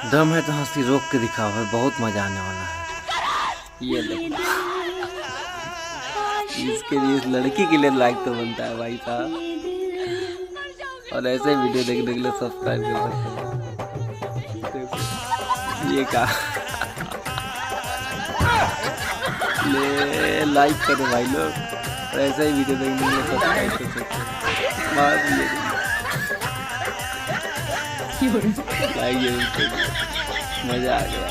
दम है तो हंसी रोक के दिखाओ है, बहुत मजा आने वाला है। ये देखो, इसके लिए, इस लड़की के लिए लाइक तो बनता है भाई साहब। और ऐसे वीडियो देखने के लिए सब्सक्राइब कर सकते हो। ये का ले लाइक करो भाई लोग, और ऐसा ही वीडियो देखने के लिए सब्सक्राइब कर सकते हो। लाइक जरूर करो, मजा आ गया।